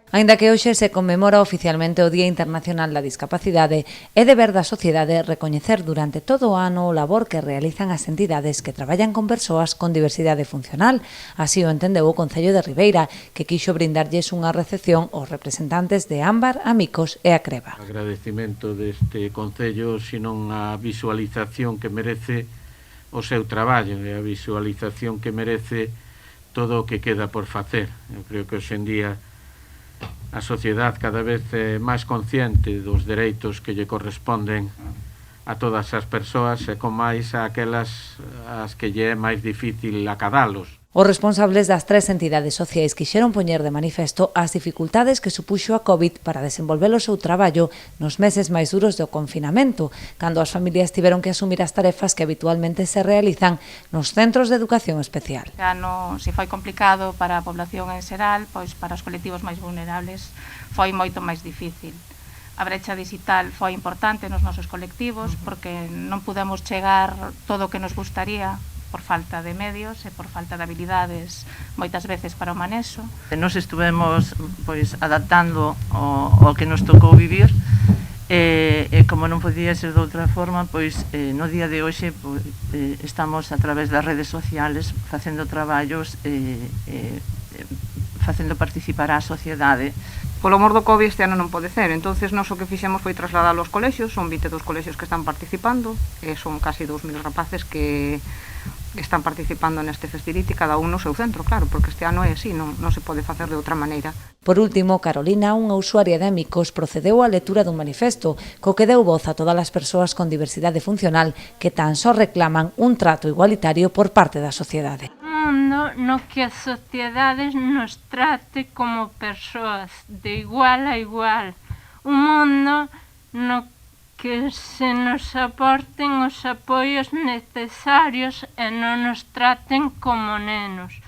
Aínda que hoxe se conmemora oficialmente o Día Internacional da Discapacidade, é deber da sociedade recoñecer durante todo o ano o labor que realizan as entidades que traballan con persoas con diversidade funcional. Así o entendeu o Concello de Ribeira, que quixo brindarlles unha recepción aos representantes de Ámbar, Amicos e a Creba. Agradecimento deste Concello, senón a visualización que merece o seu traballo e a visualización que merece todo o que queda por facer. Eu creo que hoxe en día a sociedade cada vez é máis consciente dos dereitos que lle corresponden a todas as persoas e con máis a aquelas as que lle é máis difícil acadalos. Os responsables das tres entidades sociais quixeron poñer de manifesto as dificultades que supuxo a COVID para desenvolver o seu traballo nos meses máis duros do confinamento, cando as familias tiveron que asumir as tarefas que habitualmente se realizan nos centros de educación especial. Se foi complicado para a población en xeral, pois para os colectivos máis vulnerables foi moito máis difícil. A brecha digital foi importante nos nosos colectivos porque non pudemos chegar todo o que nos gustaría por falta de medios e por falta de habilidades moitas veces para o manexo. Nos estuvemos adaptando ao que nos tocou vivir e como non podía ser de outra forma, no día de hoxe estamos a través das redes sociales facendo traballos facendo participar a sociedade. Polo mor do COVID este ano non pode ser, entonces nós o que fixemos foi trasladar aos colexios, son 22 colexios que están participando, e son casi 2.000 rapaces que están participando neste festiriti, cada un no seu centro, claro, porque este ano é así, non se pode facer de outra maneira. Por último, Carolina, unha usuaria de Amicos, procedeu á lectura dun manifesto, co que deu voz a todas as persoas con diversidade funcional que tan só reclaman un trato igualitario por parte da sociedade. Un mundo no que a sociedade nos trate como persoas, de igual a igual. Un mundo no que se nos aporten os apoios necesarios e non nos traten como nenos.